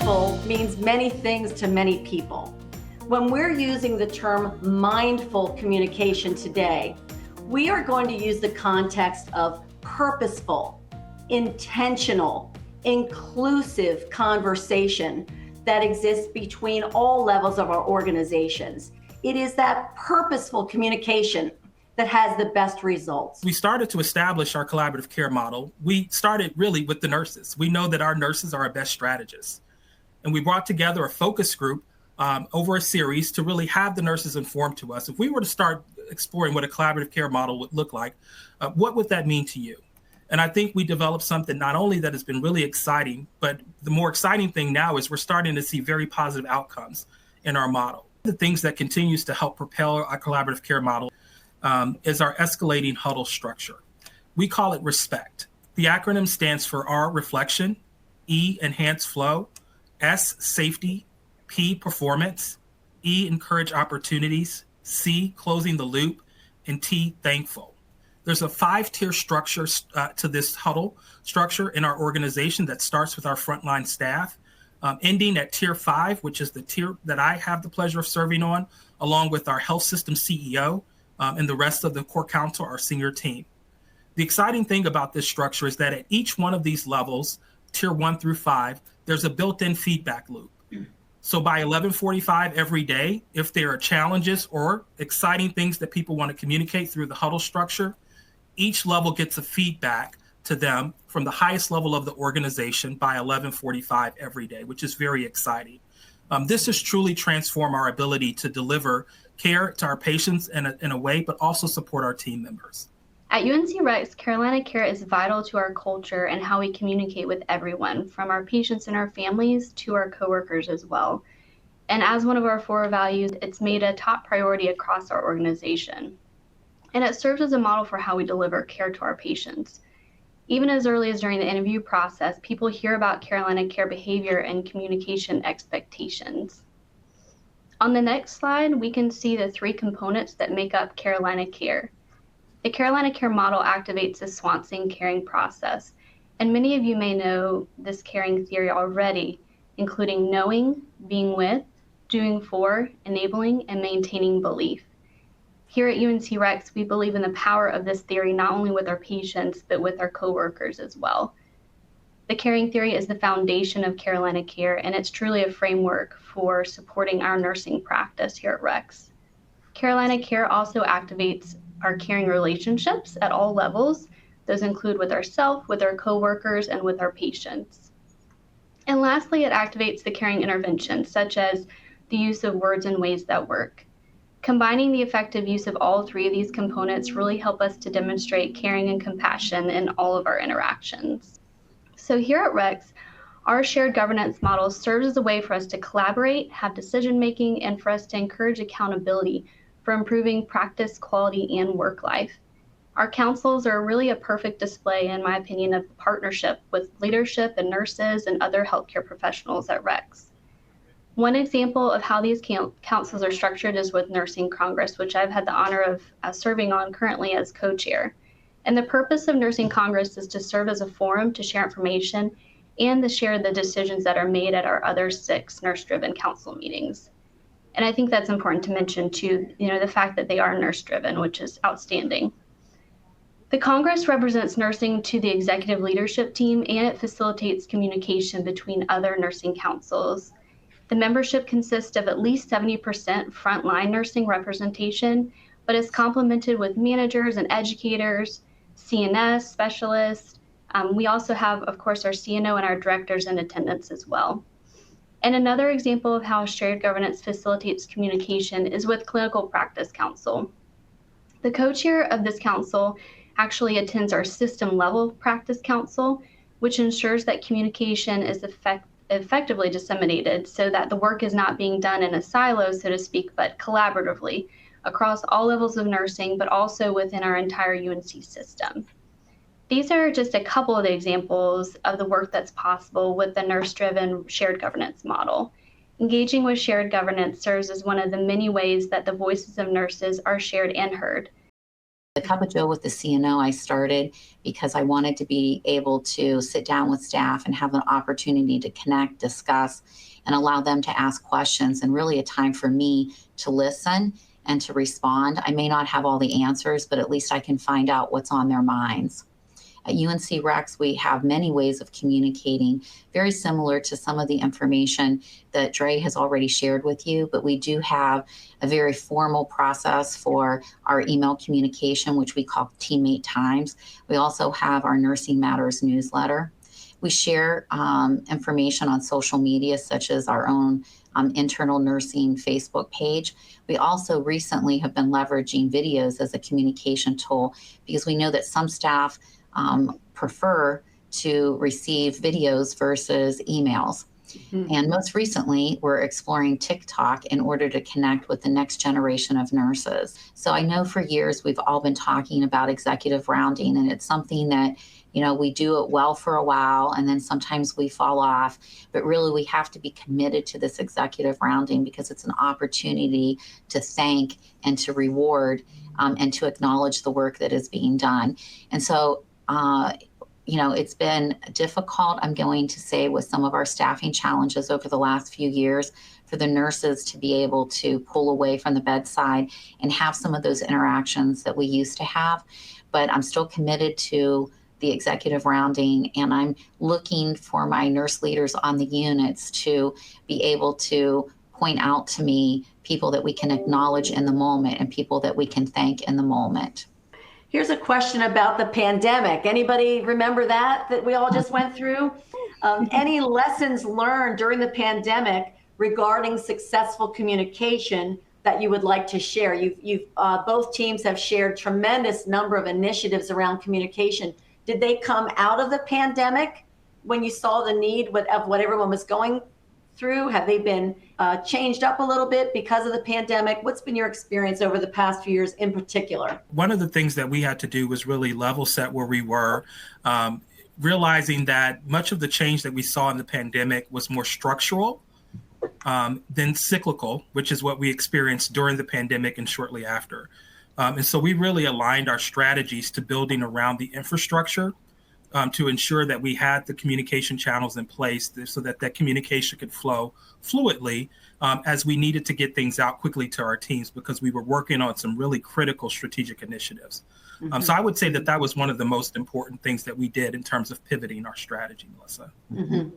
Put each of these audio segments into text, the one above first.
Purposeful means many things to many people. When we're using the term mindful communication today, we are going to use the context of purposeful, intentional, inclusive conversation that exists between all levels of our organizations. It is that purposeful communication that has the best results. We started to establish our collaborative care model. We started really with the nurses. We know that our nurses are our best strategists. And we brought together a focus group over a series to really have the nurses informed to us. If we were to start exploring what a collaborative care model would look like, what would that mean to you? And I think we developed something not only that has been really exciting, but the more exciting thing now is we're starting to see very positive outcomes in our model. The things that continues to help propel our collaborative care model is our escalating huddle structure. We call it RESPECT. The acronym stands for R, reflection, E, enhance flow, S, safety, P, performance, E, encourage opportunities, C, closing the loop, and T, thankful. There's a 5-tier structure to this huddle structure in our organization that starts with our frontline staff, ending at tier 5, which is the tier that I have the pleasure of serving on, along with our health system CEO, and the rest of the core council, our senior team. The exciting thing about this structure is that at each one of these levels, tier 1 through 5, there's a built-in feedback loop. So by 11:45 every day, if there are challenges or exciting things that people want to communicate through the huddle structure, each level gets a feedback to them from the highest level of the organization by 11:45 every day, which is very exciting. This has truly transformed our ability to deliver care to our patients in a way, but also support our team members. At UNC Rex, Carolina Care is vital to our culture and how we communicate with everyone, from our patients and our families to our coworkers as well. And as one of our 4 values, it's made a top priority across our organization. And it serves as a model for how we deliver care to our patients. Even as early as during the interview process, people hear about Carolina Care behavior and communication expectations. On the next slide, we can see the 3 components that make up Carolina Care. The Carolina Care model activates the Swanson caring process, and many of you may know this caring theory already, including knowing, being with, doing for, enabling, and maintaining belief. Here at UNC Rex, we believe in the power of this theory not only with our patients, but with our coworkers as well. The caring theory is the foundation of Carolina Care, and it's truly a framework for supporting our nursing practice here at Rex. Carolina Care also activates our caring relationships at all levels. Those include with ourselves, with our coworkers, and with our patients. And lastly, it activates the caring interventions, such as the use of words and ways that work. Combining the effective use of all 3 of these components really help us to demonstrate caring and compassion in all of our interactions. So here at Rex, our shared governance model serves as a way for us to collaborate, have decision-making, and for us to encourage accountability for improving practice quality and work life. Our councils are really a perfect display, in my opinion, of the partnership with leadership and nurses and other healthcare professionals at Rex. One example of how these councils are structured is with Nursing Congress, which I've had the honor of serving on currently as co-chair. And the purpose of Nursing Congress is to serve as a forum to share information and to share the decisions that are made at our other 6 nurse-driven council meetings. And I think that's important to mention too, the fact that they are nurse-driven, which is outstanding. The Congress represents nursing to the executive leadership team, and it facilitates communication between other nursing councils. The membership consists of at least 70% frontline nursing representation, but is complemented with managers and educators, CNS specialists. We also have, of course, our CNO and our directors in attendance as well. And another example of how shared governance facilitates communication is with Clinical Practice Council. The co-chair of this council actually attends our system level practice council, which ensures that communication is effectively disseminated so that the work is not being done in a silo, so to speak, but collaboratively across all levels of nursing, but also within our entire UNC system. These are just a couple of the examples of the work that's possible with the nurse-driven shared governance model. Engaging with shared governance serves as one of the many ways that the voices of nurses are shared and heard. The Cup of Joe with the CNO I started because I wanted to be able to sit down with staff and have an opportunity to connect, discuss, and allow them to ask questions, and really a time for me to listen and to respond. I may not have all the answers, but at least I can find out what's on their minds. At UNC Rex, we have many ways of communicating, very similar to some of the information that Dre has already shared with you, but we do have a very formal process for our email communication, which we call Teammate Times. We also have our Nursing Matters newsletter. We share information on social media, such as our own internal nursing Facebook page. We also recently have been leveraging videos as a communication tool because we know that some staff prefer to receive videos versus emails. Mm-hmm. And most recently, we're exploring TikTok in order to connect with the next generation of nurses. So I know for years we've all been talking about executive rounding, and it's something that, you know, we do it well for a while and then sometimes we fall off, but really we have to be committed to this executive rounding because it's an opportunity to thank and to reward and to acknowledge the work that is being done. And so, you know, it's been difficult, I'm going to say, with some of our staffing challenges over the last few years for the nurses to be able to pull away from the bedside and have some of those interactions that we used to have. But I'm still committed to the executive rounding, and I'm looking for my nurse leaders on the units to be able to point out to me people that we can acknowledge in the moment and people that we can thank in the moment. Here's a question about the pandemic. Anybody remember that we all just went through? Any lessons learned during the pandemic regarding successful communication that you would like to share? You've both teams have shared tremendous number of initiatives around communication. Did they come out of the pandemic when you saw the need of what everyone was going through? Have they been changed up a little bit because of the pandemic? What's been your experience over the past few years in particular? One of the things that we had to do was really level set where we were, realizing that much of the change that we saw in the pandemic was more structural than cyclical, which is what we experienced during the pandemic and shortly after. And so we really aligned our strategies to building around the infrastructure to ensure that we had the communication channels in place so that that communication could flow fluidly as we needed to get things out quickly to our teams because we were working on some really critical strategic initiatives. Mm-hmm. So I would say that that was one of the most important things that we did in terms of pivoting our strategy, Melissa. Mm-hmm.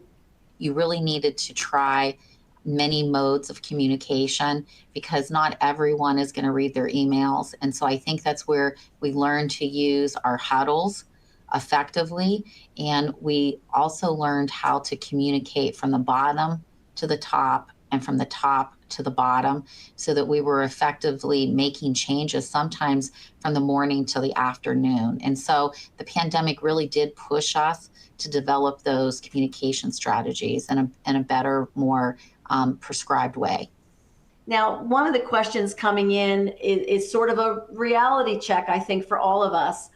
You really needed to try many modes of communication because not everyone is going to read their emails. And so I think that's where we learned to use our huddles effectively. And we also learned how to communicate from the bottom to the top and from the top to the bottom so that we were effectively making changes sometimes from the morning till the afternoon. And so the pandemic really did push us to develop those communication strategies in a better, more prescribed way. Now, one of the questions coming in is sort of a reality check, I think, for all of us.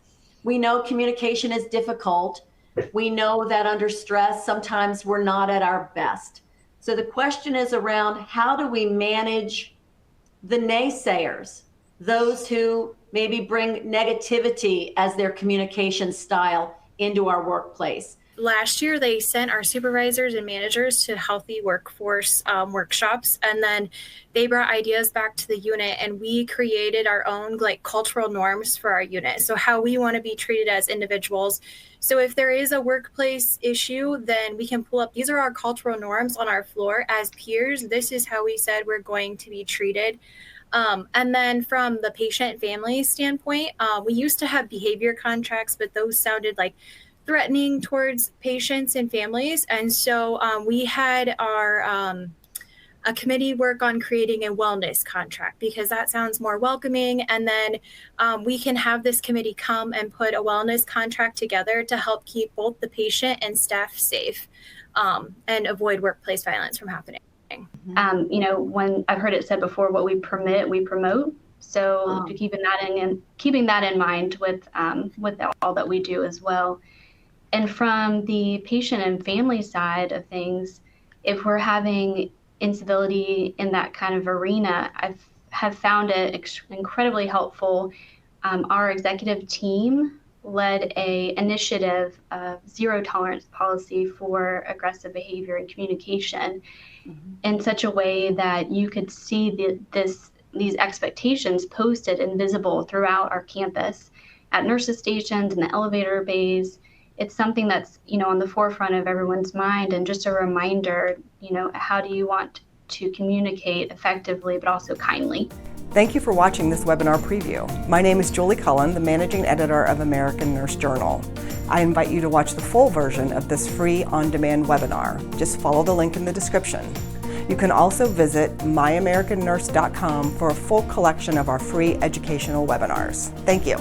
We know communication is difficult. We know that under stress, sometimes we're not at our best. So the question is around how do we manage the naysayers, those who maybe bring negativity as their communication style into our workplace? Last year, they sent our supervisors and managers to healthy workforce workshops, and then they brought ideas back to the unit, and we created our own cultural norms for our unit. So how we want to be treated as individuals. So if there is a workplace issue, then we can pull up, these are our cultural norms on our floor as peers. This is how we said we're going to be treated. And then from the patient and family standpoint, we used to have behavior contracts, but those sounded like threatening towards patients and families. And so we had our a committee work on creating a wellness contract because that sounds more welcoming. And then we can have this committee come and put a wellness contract together to help keep both the patient and staff safe and avoid workplace violence from happening. When I've heard it said before, what we permit, we promote. So to keeping that in mind with all that we do as well. And from the patient and family side of things, if we're having incivility in that kind of arena, have found it incredibly helpful Our executive team led a initiative of zero tolerance policy for aggressive behavior and communication in such a way that you could see these expectations posted and visible throughout our campus at nurses stations and the elevator bays. It's something that's, on the forefront of everyone's mind, and just a reminder, how do you want to communicate effectively but also kindly? Thank you for watching this webinar preview. My name is Julie Cullen, the Managing Editor of American Nurse Journal. I invite you to watch the full version of this free on-demand webinar. Just follow the link in the description. You can also visit myamericannurse.com for a full collection of our free educational webinars. Thank you.